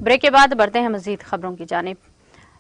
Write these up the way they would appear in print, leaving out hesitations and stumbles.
Break के बाद बढ़ते हैं मजीद खबरों की जानिब।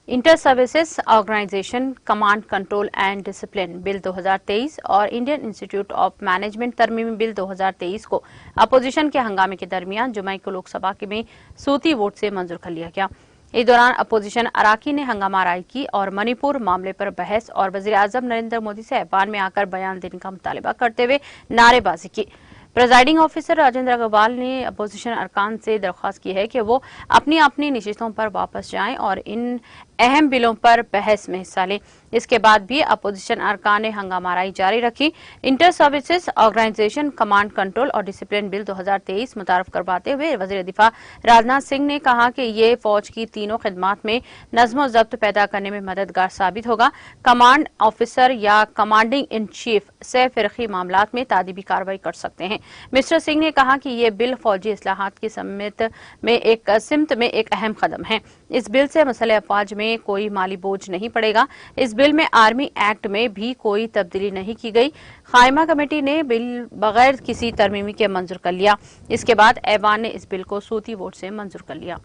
Inter services organisation command control and discipline bill 2023 और इंडियन इंस्टीट्यूट ऑफ मैनेजमेंट तरमीमी बिल 2023 को अपोजिशन के हंगामे के दरमियान जुमे को लोकसभा में सूती वोट से मंजूर कर लिया गया। इस दौरान अपोजिशन अराकी ने हंगामा आराई की और मणिपुर मामले पर बहस और वज़ीर-ए-आज़म नरेंद्र मोदी से ऐवान में आकर बयान देने का मुतालबा करते हुए नारेबाजी की। प्रेजाइडिंग ऑफिसर राजेंद्र अग्रवाल ने अपोजिशन अरकान से दरख्वास्त की है कि वो अपनी अपनी नशिस्तों पर वापस जाएं और इन अहम बिलों पर बहस में हिस्सा लें। इसके बाद भी अपोजिशन अरकान ने हंगामाराई जारी रखी। Inter services organisation command control और डिसिप्लिन बिल 2023 मुतारफ करवाते हुए वज़ीर दिफा राजनाथ सिंह ने कहा कि ये फौज की तीनों खिदमात में नज़्म ज़ब्त पैदा करने में मददगार साबित होगा। कमांड ऑफिसर या कमांडिंग इन चीफ से फिरकी मामलात में तादीबी कार्रवाई कर सकते हैं। मिस्टर सिंह ने कहा कि ये बिल फौजी इस्लाहात की सिमत में एक अहम कदम है। इस बिल से मसले अफवाज में कोई माली बोझ नहीं पड़ेगा। इस बिल में आर्मी एक्ट में भी कोई तब्दीली नहीं की गई। कायमा कमेटी ने बिल बगैर किसी तरमीमी के मंजूर कर लिया। इसके बाद ऐवान ने इस बिल को सूती वोट से मंजूर कर लिया।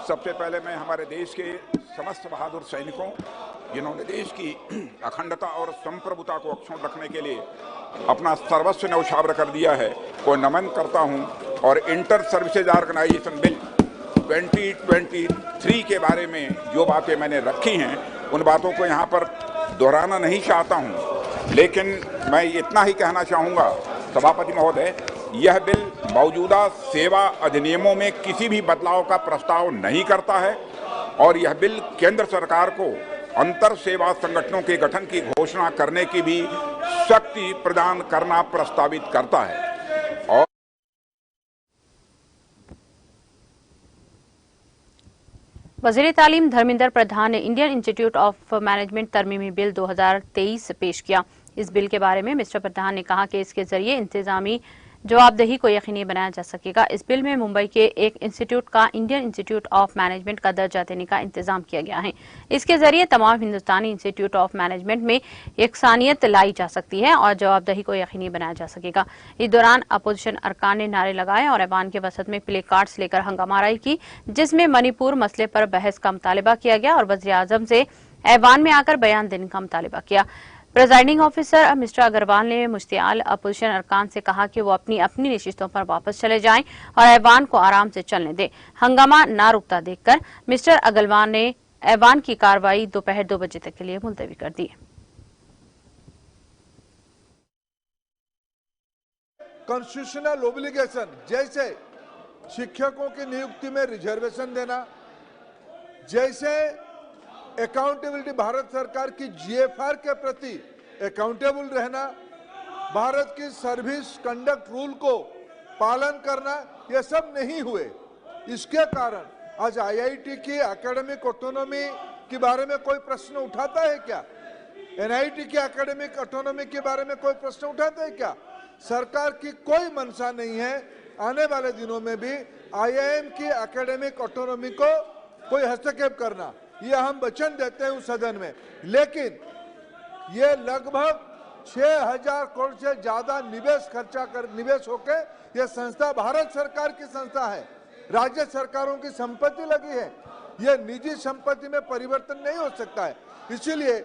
सबसे पहले मैं हमारे देश के समस्त बहादुर सैनिकों जिन्होंने देश की अखंडता और संप्रभुता को अक्षुण्ण रखने के लिए अपना सर्वस्व न्यौछावर कर दिया है को नमन करता हूं और इंटर सर्विसेज ऑर्गेनाइजेशन बिल 2023 के बारे में जो बातें मैंने रखी हैं उन बातों को यहां पर दोहराना नहीं चाहता हूं, लेकिन मैं इतना ही कहना चाहूँगा सभापति महोदय, यह बिल मौजूदा सेवा अधिनियमों में किसी भी बदलाव का प्रस्ताव नहीं करता है और यह बिल केंद्र सरकार को अंतर सेवा संगठनों के गठन की घोषणा करने की भी शक्ति प्रदान करना प्रस्तावित करता है। और वज़ीर तालीम धर्मेंद्र प्रधान ने इंडियन इंस्टीट्यूट ऑफ मैनेजमेंट तरमीमी बिल 2023 पेश किया। इस बिल के बारे में मिस्टर प्रधान ने कहा कि इसके जरिए इंतजामी जवाबदेही को यकीनी बनाया जा सकेगा। इस बिल में मुंबई के एक इंस्टीट्यूट का इंडियन इंस्टीट्यूट ऑफ मैनेजमेंट का दर्जा देने का इंतजाम किया गया है। इसके जरिए तमाम हिंदुस्तानी इंस्टीट्यूट ऑफ मैनेजमेंट में यकसानियत लाई जा सकती है और जवाबदेही को यकीनी बनाया जा सकेगा। इस दौरान अपोजिशन अरकान ने नारे लगाए और ऐवान के वसत में प्ले कार्ड्स लेकर हंगामाराई की, जिसमें मणिपुर मसले पर बहस का मुतालबा किया गया और वज़ीर-ए-आज़म से ऐवान में आकर बयान देने का मुतालबा किया। प्रेजाइडिंग ऑफिसर मिस्टर अग्रवाल ने मुश्तियाल अपोजिशन अरकान से कहा कि वो अपनी अपनी नशिस्तों पर वापस चले जाएं और ऐवान को आराम से चलने दें। हंगामा ना रुकता देखकर मिस्टर अग्रवाल ने ऐवान की कार्रवाई दोपहर 2 बजे तक के लिए मुलतवी कर दी। कॉन्स्टिट्यूशनल ओब्लिगेशन जैसे शिक्षकों की नियुक्ति में रिजर्वेशन देना, जैसे अकाउंटेबिलिटी भारत सरकार की जीएफआर के प्रति अकाउंटेबल रहना, भारत की सर्विस कंडक्ट रूल को पालन करना, ये सब नहीं हुए। इसके कारण आज आईआईटी की एकेडमिक ऑटोनॉमी के बारे में कोई प्रश्न उठाता है क्या? एनआईटी की एकेडमिक ऑटोनॉमी के बारे में कोई प्रश्न उठाता है क्या? सरकार की कोई मंशा नहीं है आने वाले दिनों में भी आईआईएम की एकेडमिक ऑटोनॉमी को कोई हस्तक्षेप करना। ये हम वचन देते हैं उस सदन में, लेकिन ये लगभग 6000 करोड़ से ज्यादा निवेश होके ये संस्था भारत सरकार की संस्था है, राज्य सरकारों की संपत्ति लगी है। ये निजी संपत्ति में परिवर्तन नहीं हो सकता है। इसीलिए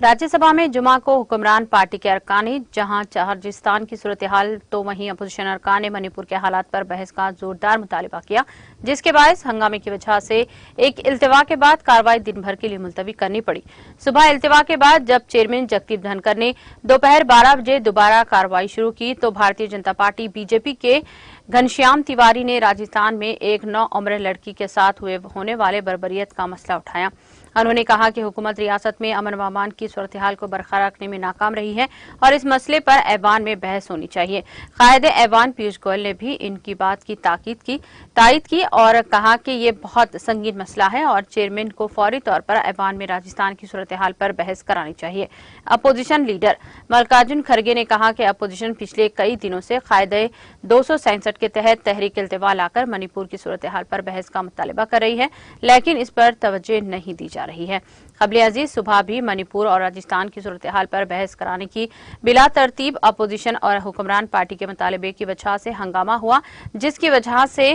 राज्यसभा में जुमा को हुक्मरान पार्टी के अरकान ने जहां राजस्थान की सूरत हाल तो वहीं अपोजिशन अरकान ने मणिपुर के हालात पर बहस का जोरदार मुतालबा किया, जिसके बायस हंगामे की वजह से एक इल्तिवा के बाद कार्रवाई दिन भर के लिए मुलतवी करनी पड़ी। सुबह इल्तिवा के बाद जब चेयरमैन जगदीप धनखड़ ने दोपहर 12 बजे दोबारा कार्रवाई शुरू की तो भारतीय जनता पार्टी बीजेपी के घनश्याम तिवारी ने राजस्थान में एक 9 उम्र लड़की के साथ होने वाले बर्बरियत का मसला उठाया। उन्होंने कहा कि हुकूमत रियासत में अमन व अमान की सूरत हाल को बरकरार रखने में नाकाम रही है और इस मसले पर ऐवान में बहस होनी चाहिए। कायदे ऐवान पीयूष गोयल ने भी इनकी बात की तायीद की और कहा कि ये बहुत संगीन मसला है और चेयरमैन को फौरी तौर पर ऐवान में राजस्थान की सूरत हाल पर बहस करानी चाहिए। अपोजिशन लीडर मल्लिकार्जुन खड़गे ने कहा कि अपोजिशन पिछले कई दिनों से कायदे 267 के तहत तहरीक इल्तिवा लाकर मणिपुर की सूरत हाल पर बहस का मुतालबा कर रही है, लेकिन इस पर तवज्जो नहीं दी जा जा रही है। क़ब्ले अजीज सुबह भी मणिपुर और राजस्थान की सूरत हाल पर बहस कराने की बिला तरतीब अपोजिशन और हुक्मरान पार्टी के मुतालबे की वजह से हंगामा हुआ, जिसकी वजह से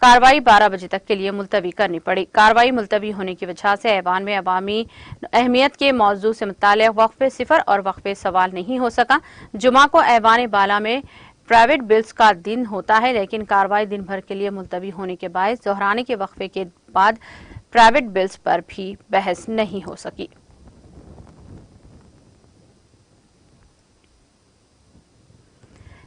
कार्रवाई 12 बजे तक के लिए मुलतवी करनी पड़ी। कार्रवाई मुलतवी होने की वजह से ऐवान में अवामी अहमियत के मौजू से मुताल्लिक़ वक्फ़े सिफर और वक्फ़े सवाल नहीं हो सका। जुमा को ऐवान बाला में प्राइवेट बिल्स का दिन होता है, लेकिन कार्रवाई दिन भर के लिए मुलतवी होने के बायस दोहराने के वक्फे के बाद प्राइवेट बिल्स पर भी बहस नहीं हो सकी।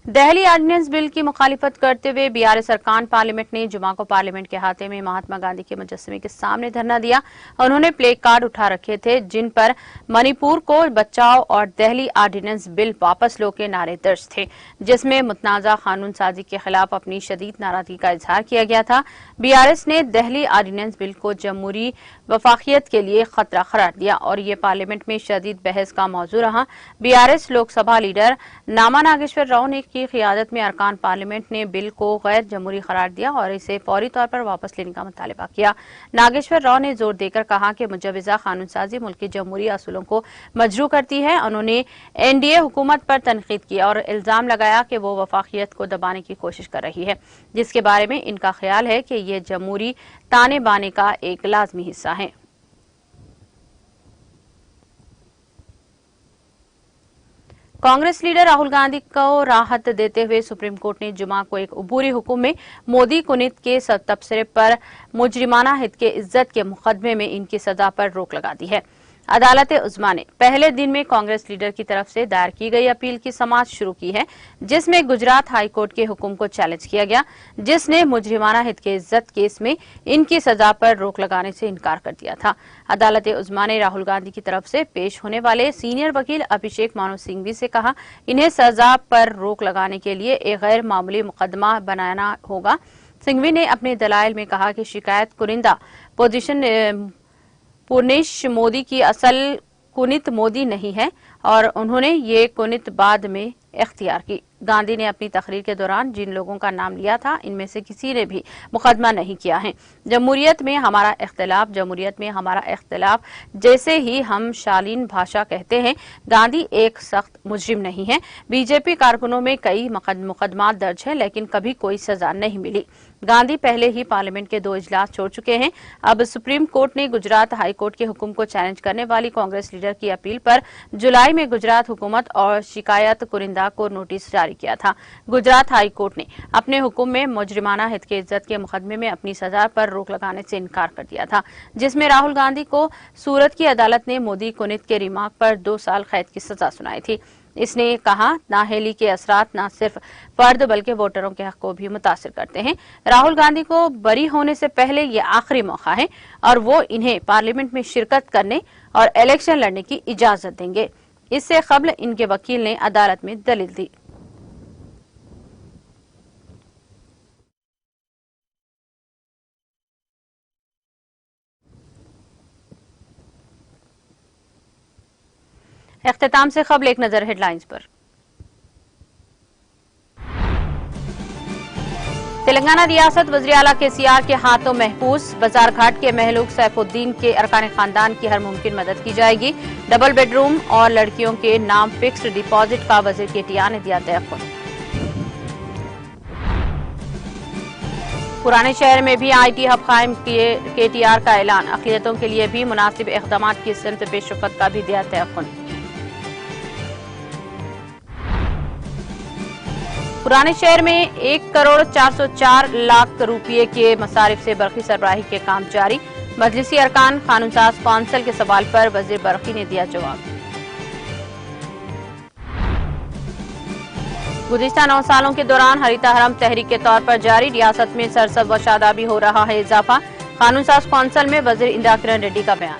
दहली ऑर्डिनेंस बिल की मुखालिफत करते हुए बीआरएस अरकान पार्लियामेंट ने जुमा को पार्लियामेंट के अहाते में महात्मा गांधी के मुजस्समे के सामने धरना दिया। उन्होंने प्ले कार्ड उठा रखे थे जिन पर मणिपुर को बचाओ और दहली ऑर्डिनेंस बिल वापस लो के नारे दर्ज थे, जिसमें मुतनाज़ा कानून साजी के खिलाफ अपनी शदीद नाराजगी का इजहार किया गया था। बीआरएस ने दहली ऑर्डिनेंस बिल को जमहूरी वफाकियत के लिए खतरा करार दिया और ये पार्लियामेंट में शदीद बहस का मौजू रहा। बीआरएस लोकसभा लीडर नामा नागेश्वर राव ने की क़ियादत में अरकान पार्लियामेंट ने बिल को गैर जमहूरी करार दिया और इसे फौरी तौर पर वापस लेने का मुतालबा किया। नागेश्वर राव ने जोर देकर कहा कि मुजव्वज़ा कानून साजी मुल्क के जमहूरी असूलों को मजरू करती है। उन्होंने एनडीए हुकूमत पर तनकीद की और इल्जाम लगाया कि वो वफाकियत को दबाने की कोशिश कर रही है, जिसके बारे में इनका ख्याल है कि ये जमहूरी ताने बाने का एक लाजमी हिस्सा है। कांग्रेस लीडर राहुल गांधी को राहत देते हुए सुप्रीम कोर्ट ने जुमा को एक अबूरी हुक्म में मोदी कुनित के तबसरे पर मुजरिमाना हित के इज्जत के मुकदमे में इनकी सजा पर रोक लगा दी है। अदालत उज़्मा ने पहले दिन में कांग्रेस लीडर की तरफ से दायर की गई अपील की समाअत शुरू की है, जिसमें गुजरात हाई कोर्ट के हुक्म को चैलेंज किया गया, जिसने मुजरिमाना हित के इज्जत केस में इनकी सजा पर रोक लगाने से इनकार कर दिया था। अदालत उज़्मा ने राहुल गांधी की तरफ से पेश होने वाले सीनियर वकील अभिषेक मानु सिंघवी से कहा, इन्हें सजा पर रोक लगाने के लिए एक गैर मामूली मुकदमा बनाना होगा। सिंघवी ने अपने दलाइल में कहा कि शिकायत कुनिंदा पोजीशन पूर्णेश मोदी की असल कुनित मोदी नहीं है और उन्होंने ये कुनित बाद में इख्तियार की। गांधी ने अपनी तकरीर के दौरान जिन लोगों का नाम लिया था, इनमें से किसी ने भी मुकदमा नहीं किया है। जमहूरियत में हमारा इख्तिलाफ, जमहूरियत में हमारा इख्तिलाफ, जैसे ही हम शालीन भाषा कहते हैं। गांधी एक सख्त मुजरिम नहीं है। बीजेपी कारकुनों में कई मुकदमा दर्ज है, लेकिन कभी कोई सजा नहीं मिली। गांधी पहले ही पार्लियामेंट के 2 इजलास छोड़ चुके हैं। अब सुप्रीम कोर्ट ने गुजरात हाई कोर्ट के हुक्म को चैलेंज करने वाली कांग्रेस लीडर की अपील पर जुलाई में गुजरात हुकूमत और शिकायत कुनिंदा को नोटिस जारी किया था। गुजरात हाई कोर्ट ने अपने हुक्म में मुजरिमाना हित के इज्जत के मुकदमे में अपनी सजा पर रोक लगाने से इनकार कर दिया था, जिसमें राहुल गांधी को सूरत की अदालत ने मोदी कुनित के रिमार्क पर 2 साल कैद की सजा सुनाई थी। इसने कहा, नाअहली के असरात न सिर्फ फर्द बल्कि वोटरों के हक को भी मुतासिर करते हैं। राहुल गांधी को बरी होने से पहले ये आखिरी मौका है और वो इन्हें पार्लियामेंट में शिरकत करने और इलेक्शन लड़ने की इजाजत देंगे। इससे कबल इनके वकील ने अदालत में दलील दी। इख्तिताम से कबल एक नजर हेडलाइंस पर। तेलंगाना रियासत वज़ीर आला केसीआर के हाथों महफूज। बाजार घाट के महलूक सैफुद्दीन के अरकान खानदान की हर मुमकिन मदद की जाएगी। डबल बेडरूम और लड़कियों के नाम फिक्स्ड डिपॉजिट का वज़ीर केटीआर ने दिया तयक़्क़ुन। पुराने शहर में भी आईटी हब कायम किए केटीआर का ऐलान। अक़लियतों के लिए भी मुनासिब इक़दाम की सिमत पेशरफ़्त का भी दिया तयक़्क़ुन। पुराने शहर में 1,404,00,000 रुपये के मसारिफ से बरक़ी सरबराही के काम जारी। मजलिसी अरकान कानून साज कौंसिल के सवाल पर वज़ीर बरक़ी ने दिया जवाब। गुज़िश्ता 9 सालों के दौरान हरीता हरम तहरीक के तौर पर जारी। रियासत में सरसब्ज़ व शादाबी हो रहा है इजाफा। कानून साज कौंसिल में वज़ीर इंदिरा किरण रेड्डी का बयान।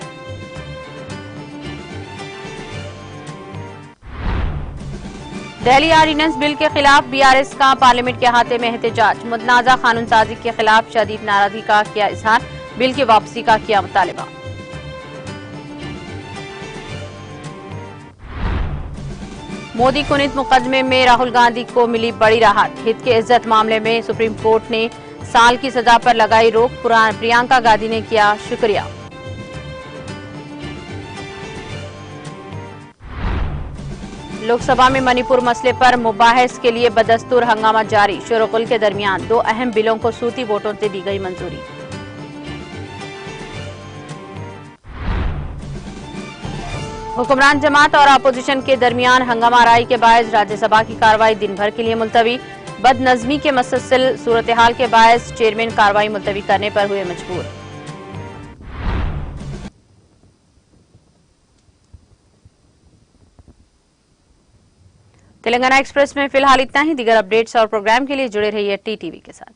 दहली ऑर्डिनेंस बिल के खिलाफ बीआरएस का पार्लियामेंट के अहाते में एहतजाज। मुतनाज़ा कानून साजी के खिलाफ शदीद नाराजगी का किया इजहार। बिल की वापसी का किया मुतालबा। मोदी कुनित मुकदमे में राहुल गांधी को मिली बड़ी राहत। हित के इज्जत मामले में सुप्रीम कोर्ट ने साल की सजा पर लगाई रोक। प्रियंका गांधी ने किया शुक्रिया। लोकसभा में मणिपुर मसले पर मुबाहिस के लिए बदस्तूर हंगामा जारी। शोरगुल के दरमियान 2 अहम बिलों को सूती वोटों से दी गई मंजूरी। हुक्मरान जमात और अपोजिशन के दरमियान हंगामा राई के बायस राज्यसभा की कार्रवाई दिन भर के लिए मुलतवी। बदनज़मी के मुतसिल सूरत हाल के बायस चेयरमैन कार्रवाई मुलतवी करने पर हुए मजबूर। तेलंगाना एक्सप्रेस में फिलहाल इतना ही। दीगर अपडेट्स और प्रोग्राम के लिए जुड़े रहिए टीटीवी के साथ।